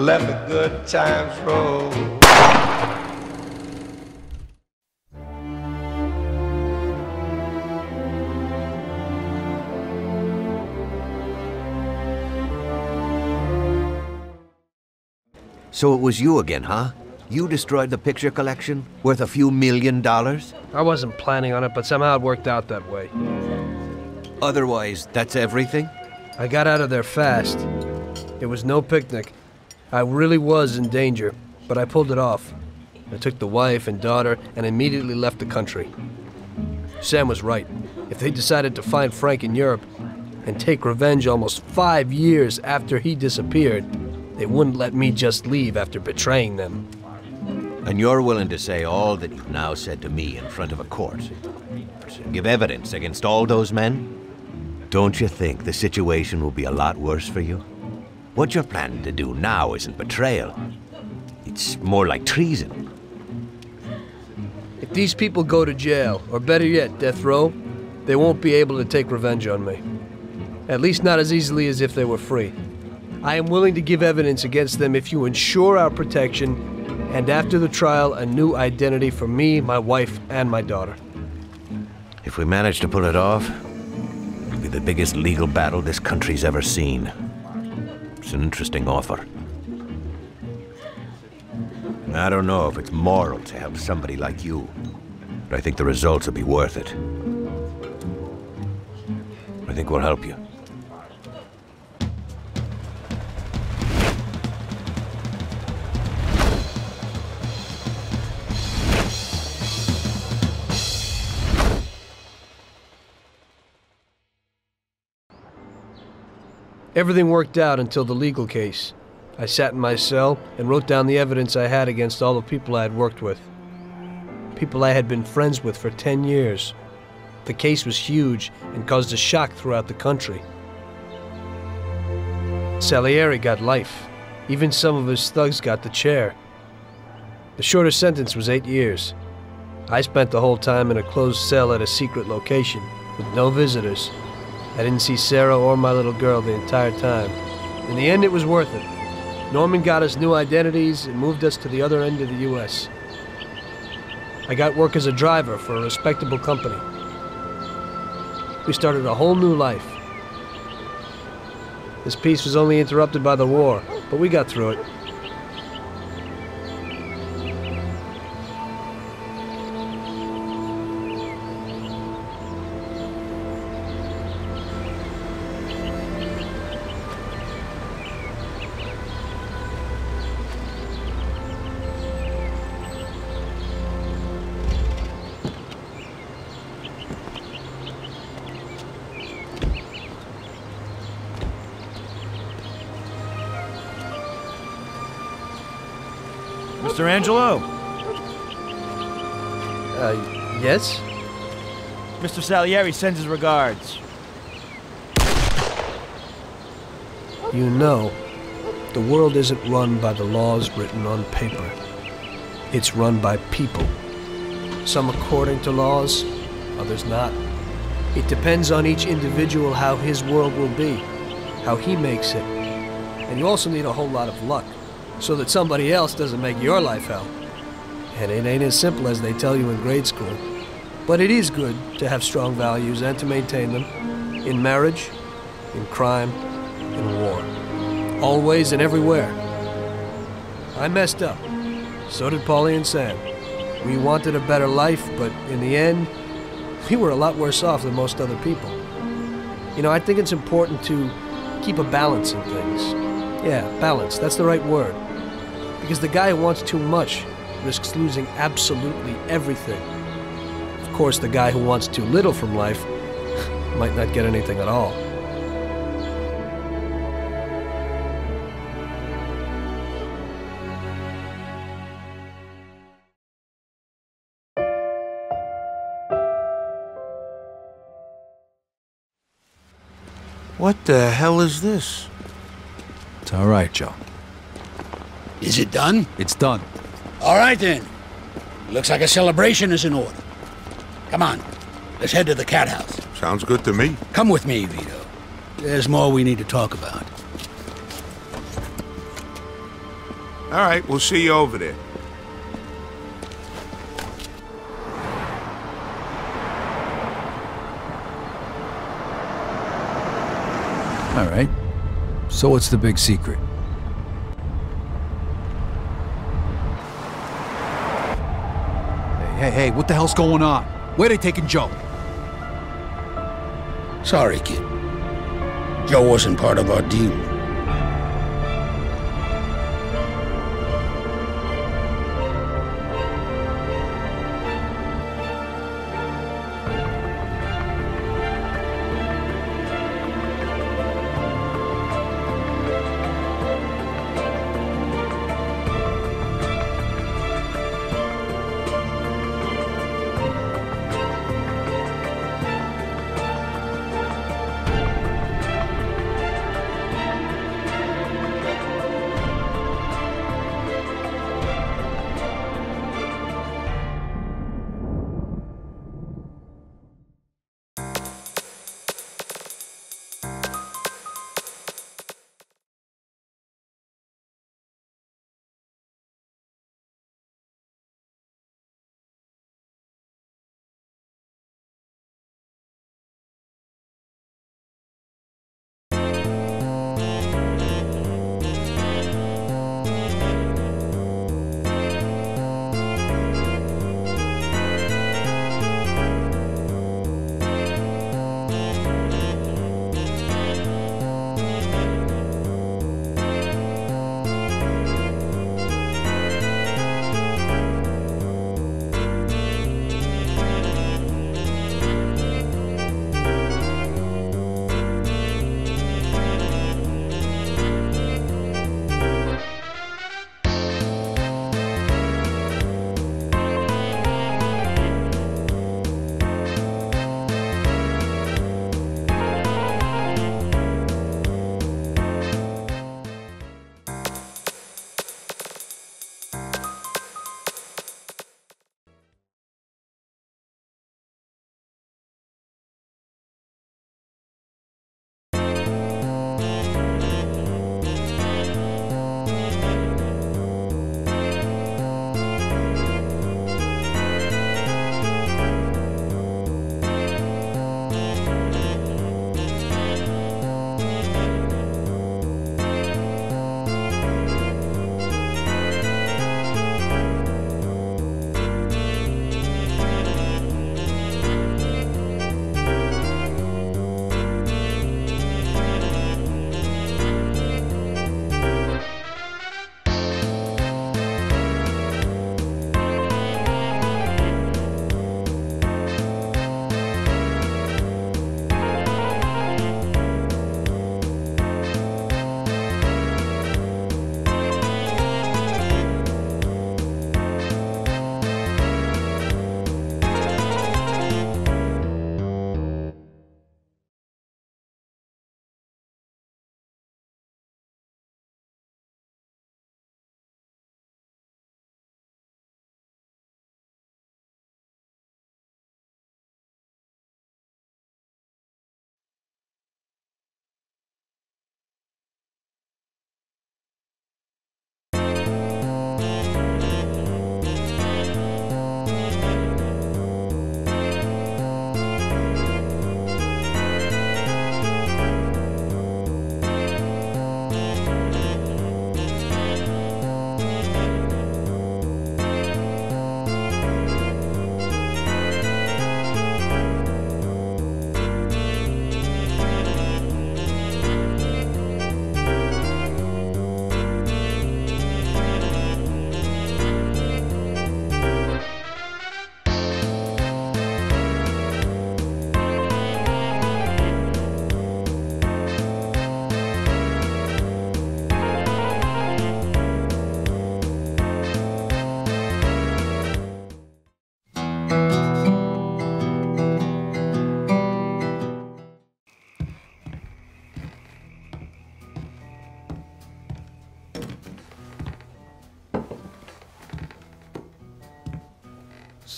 let the good times roll. So it was you again, huh? You destroyed the picture collection, worth a few $1 million? I wasn't planning on it, but somehow it worked out that way. Otherwise, that's everything? I got out of there fast. It was no picnic. I really was in danger, but I pulled it off. I took the wife and daughter and immediately left the country. Sam was right. If they decided to find Frank in Europe and take revenge almost 5 years after he disappeared, they wouldn't let me just leave after betraying them. And you're willing to say all that you've now said to me in front of a court? Give evidence against all those men? Don't you think the situation will be a lot worse for you? What you're planning to do now isn't betrayal. It's more like treason. If these people go to jail, or better yet, death row, they won't be able to take revenge on me. At least not as easily as if they were free. I am willing to give evidence against them if you ensure our protection, and after the trial, a new identity for me, my wife, and my daughter. If we manage to pull it off, it'll be the biggest legal battle this country's ever seen. It's an interesting offer. I don't know if it's moral to help somebody like you, but I think the results will be worth it. I think we'll help you. Everything worked out until the legal case. I sat in my cell and wrote down the evidence I had against all the people I had worked with. People I had been friends with for 10 years. The case was huge and caused a shock throughout the country. Salieri got life. Even some of his thugs got the chair. The shortest sentence was 8 years. I spent the whole time in a closed cell at a secret location, with no visitors. I didn't see Sarah or my little girl the entire time. In the end, it was worth it. Norman got us new identities and moved us to the other end of the U.S. I got work as a driver for a respectable company. We started a whole new life. This peace was only interrupted by the war, but we got through it. Mr. Angelo? Yes? Mr. Salieri sends his regards. You know, the world isn't run by the laws written on paper. It's run by people. Some according to laws, others not. It depends on each individual how his world will be, how he makes it. And you also need a whole lot of luck, so that somebody else doesn't make your life hell. And it ain't as simple as they tell you in grade school. But it is good to have strong values and to maintain them, in marriage, in crime, in war. Always and everywhere. I messed up. So did Paulie and Sam. We wanted a better life, but in the end, we were a lot worse off than most other people. You know, I think it's important to keep a balance in things. Yeah, balance, that's the right word. Because the guy who wants too much risks losing absolutely everything. Of course, the guy who wants too little from life might not get anything at all. What the hell is this? It's all right, Joe. Is it done? It's done. All right, then. Looks like a celebration is in order. Come on, let's head to the cat house. Sounds good to me. Come with me, Vito. There's more we need to talk about. All right, we'll see you over there. All right. So what's the big secret? Hey, what the hell's going on? Where they taking Joe? Sorry, kid. Joe wasn't part of our deal.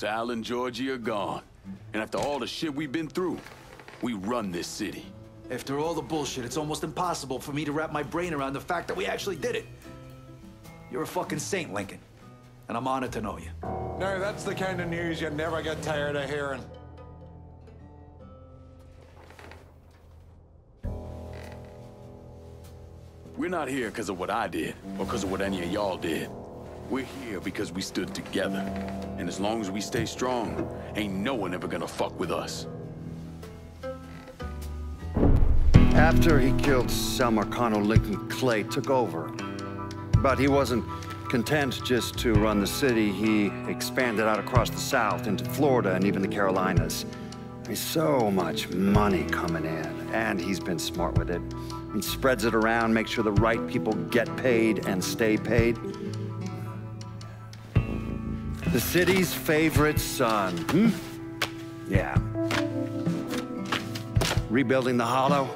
Sal and Georgie are gone. And after all the shit we've been through, we run this city. After all the bullshit, it's almost impossible for me to wrap my brain around the fact that we actually did it. You're a fucking saint, Lincoln. And I'm honored to know you. Now, that's the kind of news you never get tired of hearing. We're not here because of what I did, or because of what any of y'all did. We're here because we stood together. And as long as we stay strong, ain't no one ever gonna fuck with us. After he killed Selma, Colonel Lincoln Clay took over. But he wasn't content just to run the city. He expanded out across the South into Florida and even the Carolinas. There's so much money coming in, and he's been smart with it. He spreads it around, makes sure the right people get paid and stay paid. The city's favorite son, Yeah. Rebuilding the Hollow,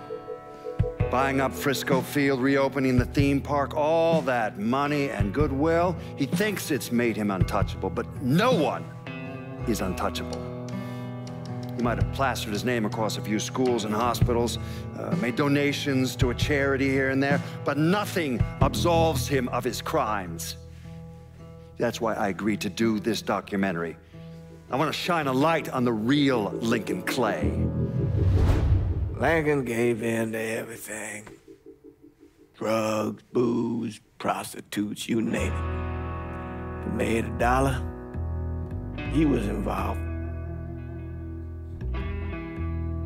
buying up Frisco Field, reopening the theme park, all that money and goodwill. He thinks it's made him untouchable, but no one is untouchable. He might have plastered his name across a few schools and hospitals, made donations to a charity here and there, but nothing absolves him of his crimes. That's why I agreed to do this documentary. I want to shine a light on the real Lincoln Clay. Lincoln gave in to everything. Drugs, booze, prostitutes, you name it. If he made $1, he was involved.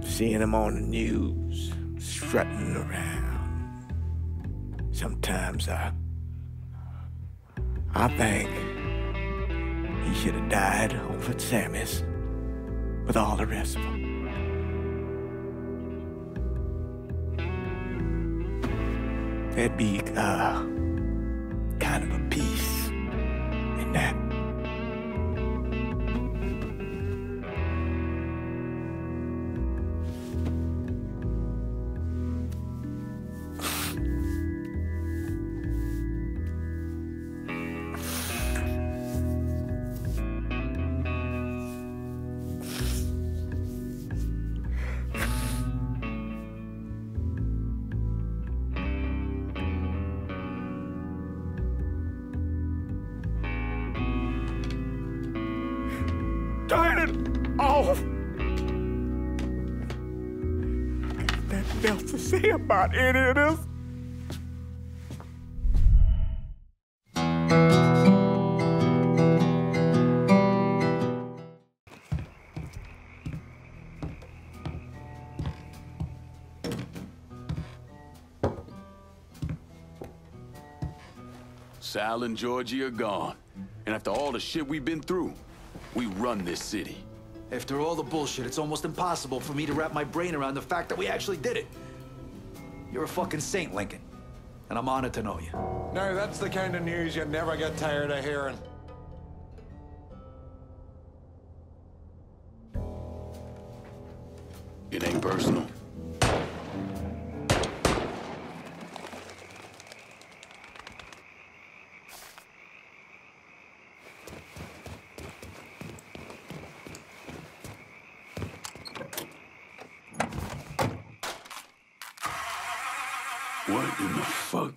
Seeing him on the news, strutting around. Sometimes I think he should have died over at Sammy's with all the rest of them. There'd be kind of a peace in that. Turn it off! There's nothing else to say about any of this. Sal and Georgie are gone. And after all the shit we've been through, we run this city. After all the bullshit, it's almost impossible for me to wrap my brain around the fact that we actually did it. You're a fucking saint, Lincoln. And I'm honored to know you. Now, that's the kind of news you never get tired of hearing. It ain't personal. What in the fuck?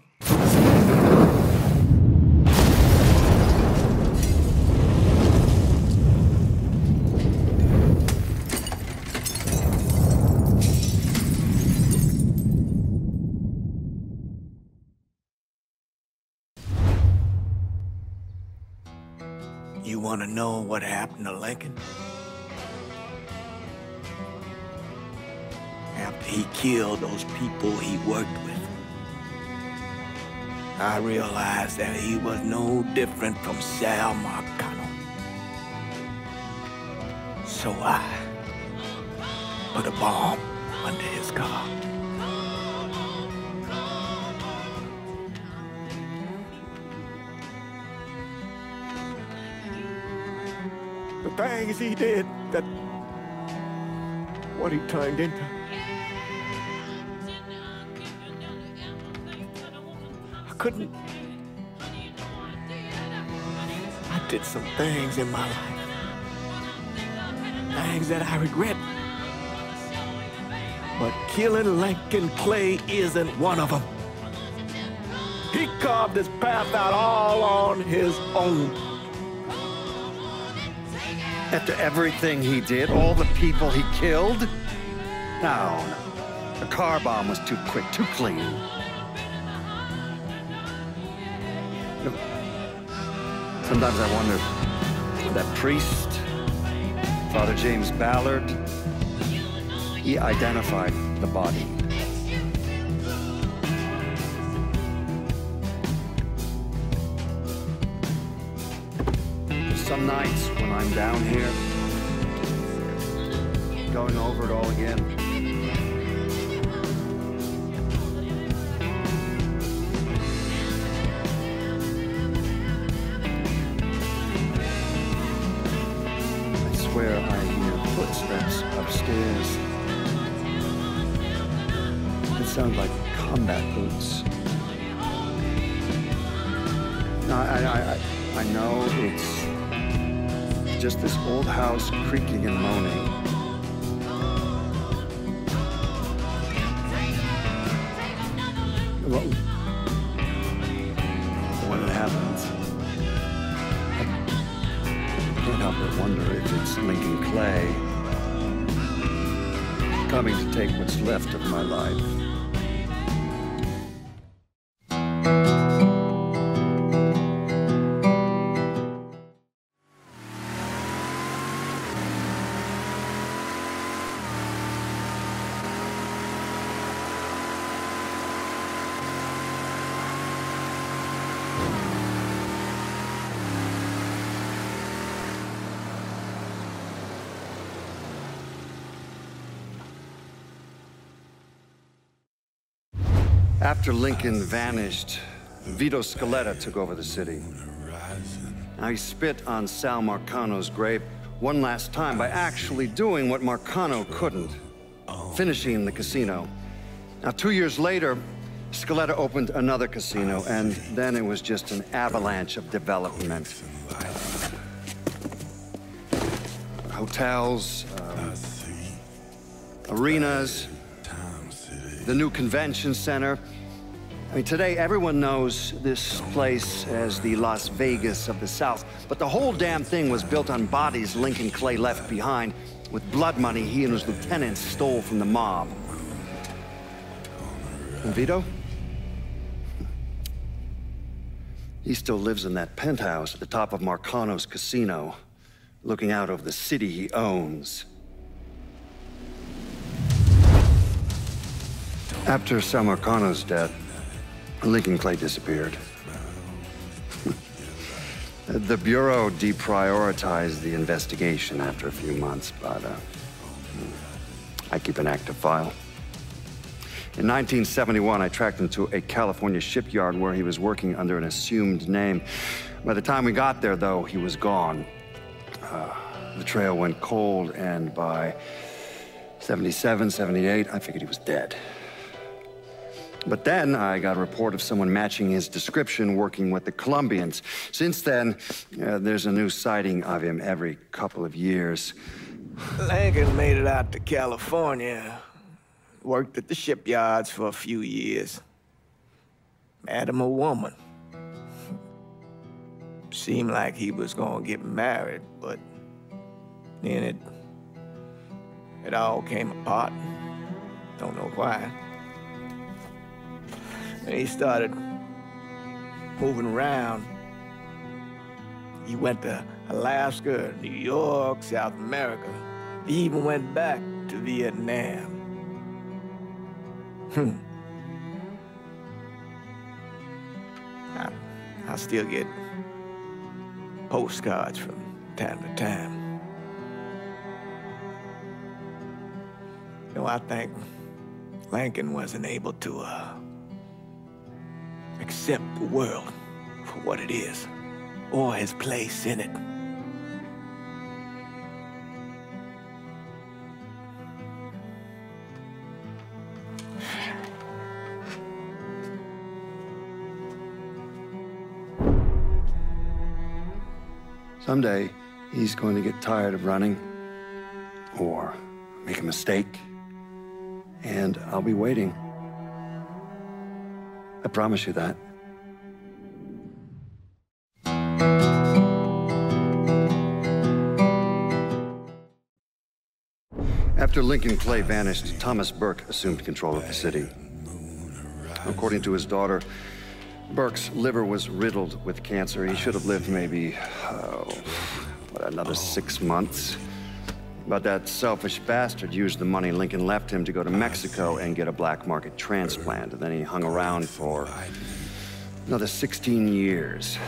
You want to know what happened to Lincoln? After he killed those people he worked with, I realized that he was no different from Sal Marcano. So I put a bomb under his car. The things he did, what he turned into. I did some things in my life. Things that I regret. But killing Lincoln Clay isn't one of them. He carved this path out all on his own. After everything he did, all the people he killed? No, no. The car bomb was too quick, too clean. You know, sometimes I wonder, that priest, Father James Ballard, he identified the body. Some nights when I'm down here, going over it all again, I swear I hear footsteps upstairs. It sounds like combat boots. No, I know it's just this old house creaking and moaning. Well, when it happens, I can't help but wonder if it's Lincoln Clay coming to take what's left of my life. After Lincoln vanished, Vito Scaletta took over the city. Now he spit on Sal Marcano's grave one last time by actually doing what Marcano couldn't, finishing the casino. Now 2 years later, Scaletta opened another casino, and then it was just an avalanche of development. Hotels, arenas, the new convention center. I mean, today everyone knows this place as the Las Vegas of the South, but the whole damn thing was built on bodies Lincoln Clay left behind, with blood money he and his lieutenants stole from the mob. And Vito? He still lives in that penthouse at the top of Marcano's casino, looking out over the city he owns. After Sal Marcano's death, Lincoln Clay disappeared. The Bureau deprioritized the investigation after a few months, but I keep an active file. In 1971, I tracked him to a California shipyard where he was working under an assumed name. By the time we got there, though, he was gone. The trail went cold, and by 77, 78, I figured he was dead. But then I got a report of someone matching his description working with the Colombians. Since then, there's a new sighting of him every couple of years. Lincoln made it out to California. Worked at the shipyards for a few years. Met him a woman. Seemed like he was gonna get married, but then it all came apart. Don't know why. And he started moving around. He went to Alaska, New York, South America. He even went back to Vietnam. I still get postcards from time to time. You know, I think Lincoln wasn't able to accept the world for what it is, or his place in it. Someday, he's going to get tired of running, or make a mistake, and I'll be waiting. I promise you that. After Lincoln Clay vanished, Thomas Burke assumed control of the city. According to his daughter, Burke's liver was riddled with cancer. He should have lived maybe, another 6 months. But that selfish bastard used the money Lincoln left him to go to Mexico and get a black market transplant. And then he hung around for another 16 years.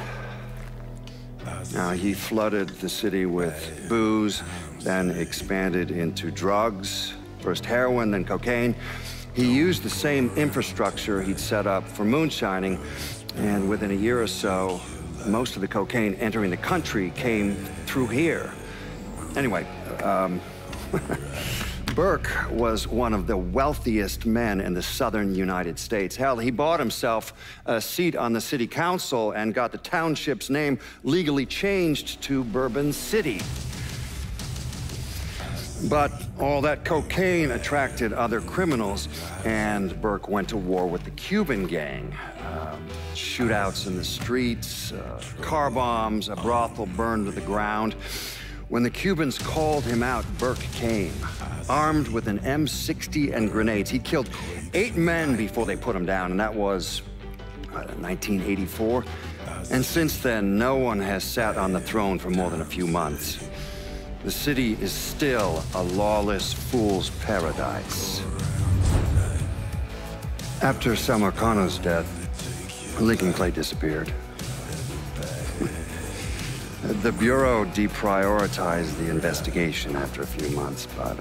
Now, he flooded the city with booze, then expanded into drugs, first heroin, then cocaine. He used the same infrastructure he'd set up for moonshining, and within a year or so, most of the cocaine entering the country came through here. Anyway, Burke was one of the wealthiest men in the southern United States. Hell, he bought himself a seat on the city council and got the township's name legally changed to Bourbon City. But all that cocaine attracted other criminals, and Burke went to war with the Cuban gang. Shootouts in the streets, car bombs, a brothel burned to the ground. When the Cubans called him out, Burke came, armed with an M60 and grenades. He killed 8 men before they put him down, and that was 1984. And since then, no one has sat on the throne for more than a few months. The city is still a lawless fool's paradise. After Samarkand's death, Lincoln Clay disappeared. The Bureau deprioritized the investigation after a few months, but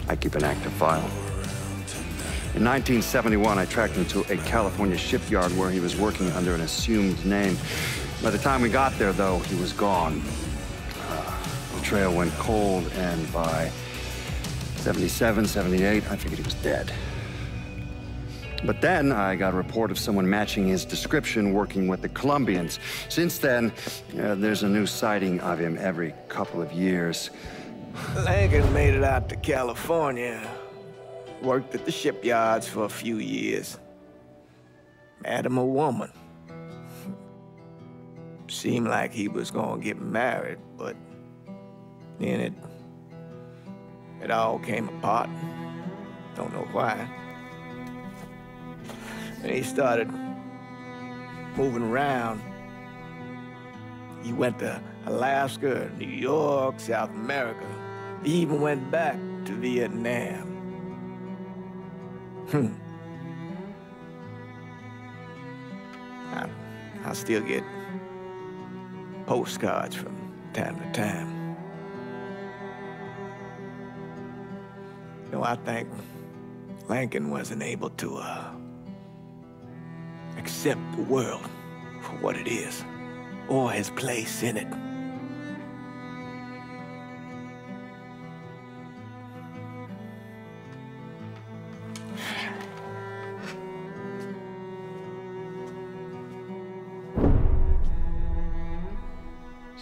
I keep an active file. In 1971, I tracked him to a California shipyard where he was working under an assumed name. By the time we got there, though, he was gone. The trail went cold, and by 77, 78, I figured he was dead. But then I got a report of someone matching his description working with the Colombians. Since then, there's a new sighting of him every couple of years. Lincoln made it out to California. Worked at the shipyards for a few years. Met him a woman. Seemed like he was gonna get married, but then it all came apart. Don't know why. And he started moving around. He went to Alaska, New York, South America. He even went back to Vietnam. I still get postcards from time to time. You know, I think Lincoln wasn't able to accept the world for what it is, or his place in it.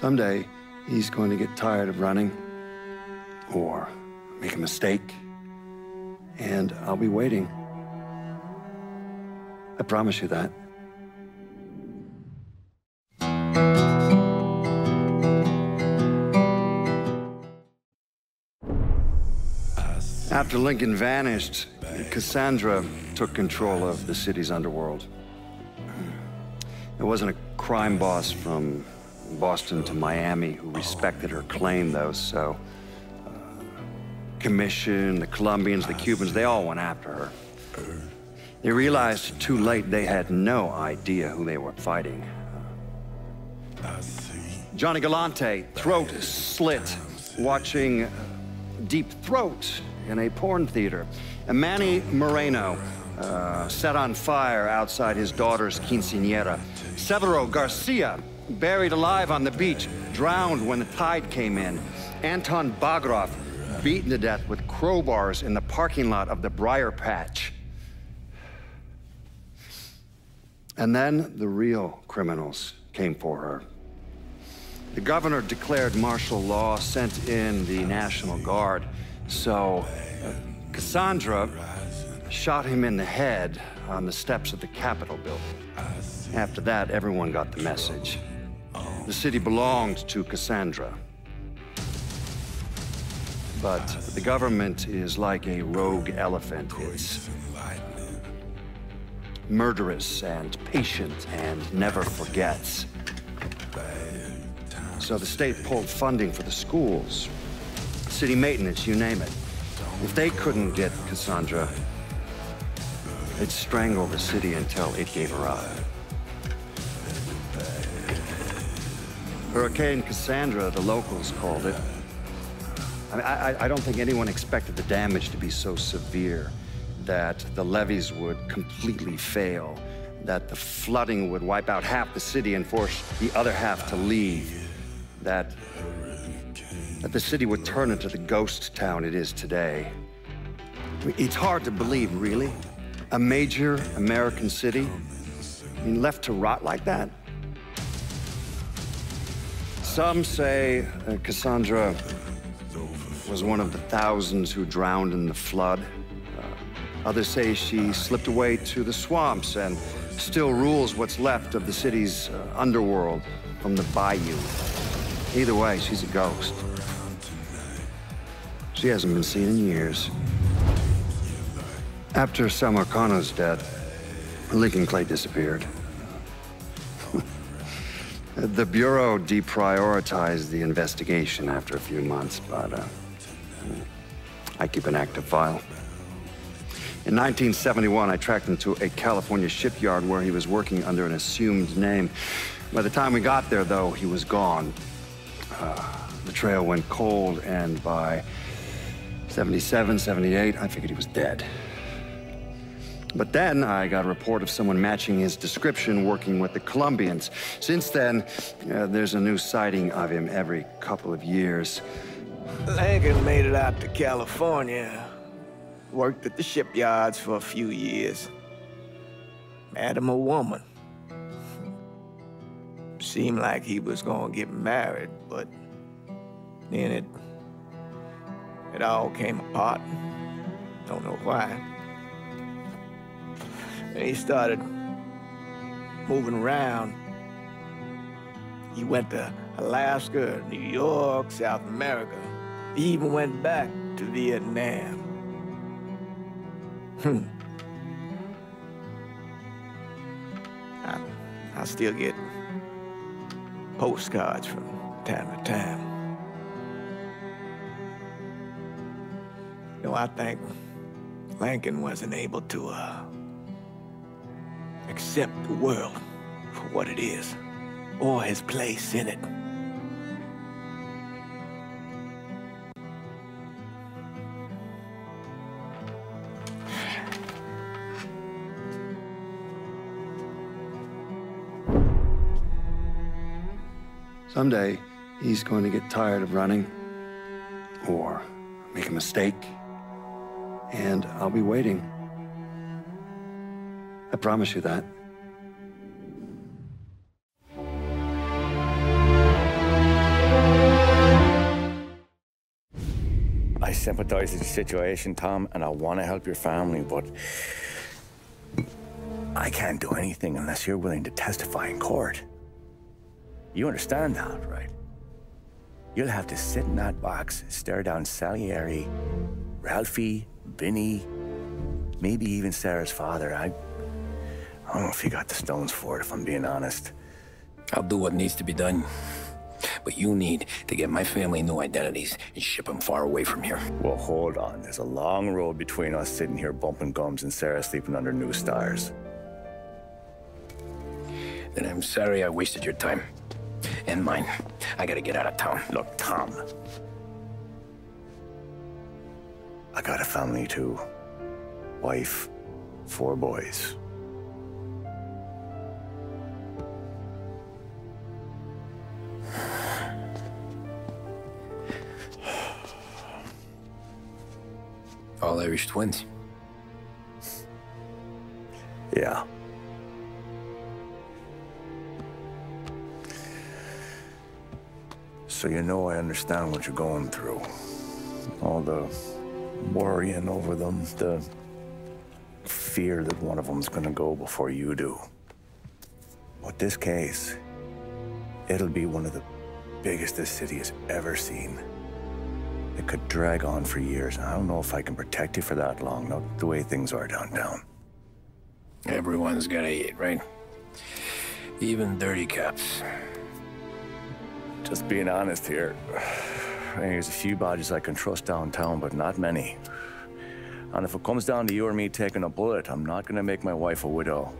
Someday, he's going to get tired of running, or make a mistake, and I'll be waiting. I promise you that. After Lincoln vanished, Cassandra took control of the city's underworld. It wasn't a crime boss from Boston to Miami who respected her claim, though, so Commission, the Colombians, the Cubans, they all went after her. They realized too late they had no idea who they were fighting. Johnny Galante, throat slit, watching Deep Throat in a porn theater. And Manny Moreno, set on fire outside his daughter's quinceañera. Severo Garcia, buried alive on the beach, drowned when the tide came in. Anton Bagrov, beaten to death with crowbars in the parking lot of the Briar Patch. And then the real criminals came for her. The governor declared martial law, sent in the National Guard. So Cassandra shot him in the head on the steps of the Capitol building. After that, everyone got the message. The city belonged to Cassandra. but the government is like a rogue elephant. It's murderous and patient and never forgets. So the state pulled funding for the schools, city maintenance, you name it. If they couldn't get Cassandra, they'd strangle the city until it gave her up. Hurricane Cassandra, the locals called it. I mean, I don't think anyone expected the damage to be so severe that the levees would completely fail, that the flooding would wipe out half the city and force the other half to leave, that the city would turn into the ghost town it is today. I mean, it's hard to believe, really. A major American city, I mean, left to rot like that? Some say Cassandra was one of the thousands who drowned in the flood. Others say she slipped away to the swamps and still rules what's left of the city's underworld from the bayou. Either way, she's a ghost. She hasn't been seen in years. After Sal Marcano's death, Lincoln Clay disappeared. The Bureau deprioritized the investigation after a few months, but I keep an active file. In 1971, I tracked him to a California shipyard where he was working under an assumed name. By the time we got there, though, he was gone. The trail went cold, and by 77, 78, I figured he was dead. But then I got a report of someone matching his description working with the Colombians. Since then, there's a new sighting of him every couple of years. Lincoln made it out to California. Worked at the shipyards for a few years. Met him a woman. Seemed like he was gonna get married, but then it all came apart. Don't know why. And he started moving around. He went to Alaska, New York, South America. He even went back to Vietnam. I still get postcards from time to time. You know, I think Lincoln wasn't able to accept the world for what it is, or his place in it. Someday, he's going to get tired of running, or make a mistake, and I'll be waiting. I promise you that. I sympathize with the situation, Tom, and I want to help your family, but I can't do anything unless you're willing to testify in court. You understand that, right? You'll have to sit in that box, stare down Salieri, Ralphie, Vinny, maybe even Sarah's father. I don't know if you got the stones for it, if I'm being honest. I'll do what needs to be done. But you need to get my family new identities and ship them far away from here. Well, hold on. There's a long road between us sitting here bumping gums and Sarah sleeping under new stars. Then I'm sorry I wasted your time. And mine. I gotta get out of town. Look, Tom. I got a family too. Wife, 4 boys. All Irish twins. Yeah. So you know I understand what you're going through. All the worrying over them, the fear that one of them's gonna go before you do. But this case, it'll be one of the biggest this city has ever seen. It could drag on for years. I don't know if I can protect you for that long, not the way things are downtown. Everyone's gotta eat, right? Even dirty cops. Just being honest here. There's a few badges I can trust downtown, but not many. And if it comes down to you or me taking a bullet, I'm not gonna make my wife a widow.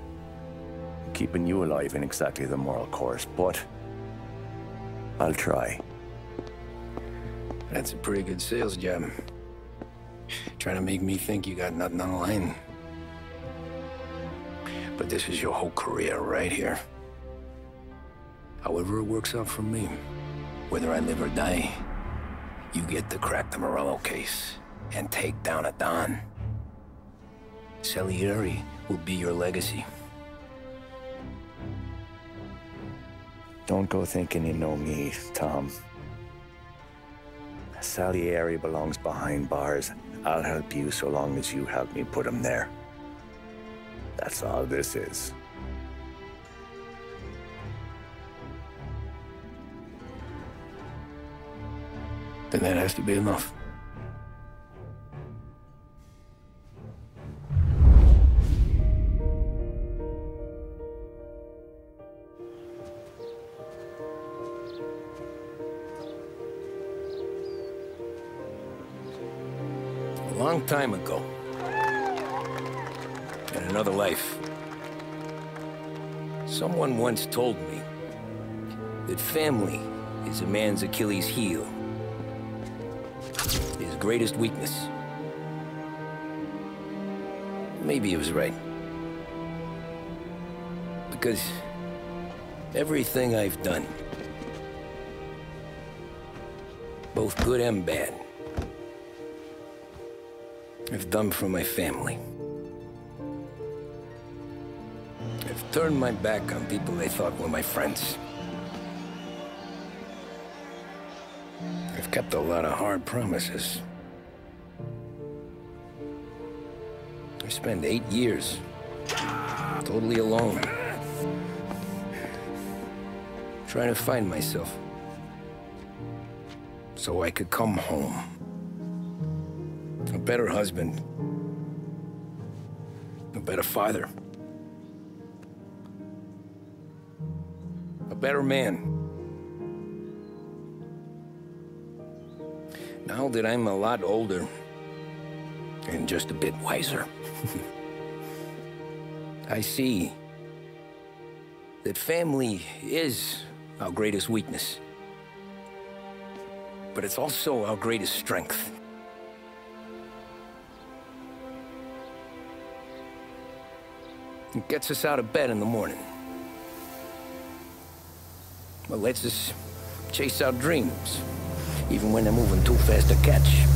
Keeping you alive ain't exactly the moral course, but I'll try. That's a pretty good sales job. Trying to make me think you got nothing on the line. But this is your whole career right here. However it works out for me, whether I live or die, you get to crack the Morello case and take down a Don. Salieri will be your legacy. Don't go thinking you know me, Tom. Salieri belongs behind bars. I'll help you so long as you help me put him there. That's all this is. Then that has to be enough. A long time ago, in another life, someone once told me that family is a man's Achilles heel, his greatest weakness. Maybe he was right. Because everything I've done, both good and bad, I've done for my family. I've turned my back on people they thought were my friends. I've kept a lot of hard promises. I spent 8 years totally alone, trying to find myself so I could come home. A better husband, a better father, a better man. Now that I'm a lot older and just a bit wiser, I see that family is our greatest weakness, but it's also our greatest strength. It gets us out of bed in the morning. It lets us chase our dreams, even when they're moving too fast to catch.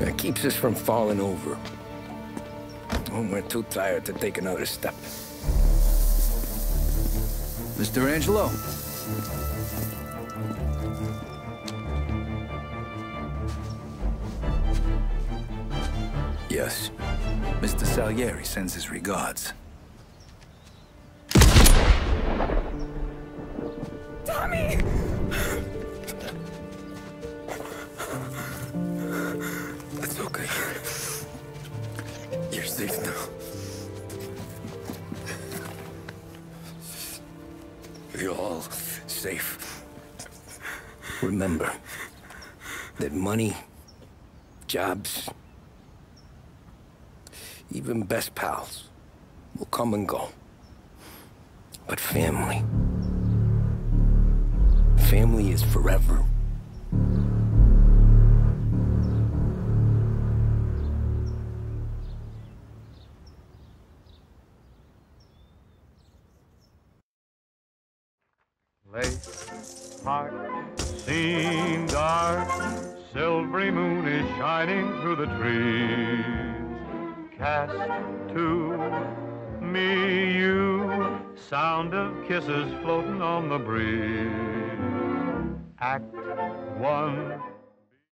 It keeps us from falling over when we're too tired to take another step. Mr. Angelo. Yes. Mr. Salieri sends his regards. Tommy! That's okay. You're safe now. You're all safe. Remember that money, jobs, even best pals will come and go. But family is forever. Lake Park seemed dark, silvery moon is shining through the trees. Cast to me you, sound of kisses floating on the breeze. Act 1,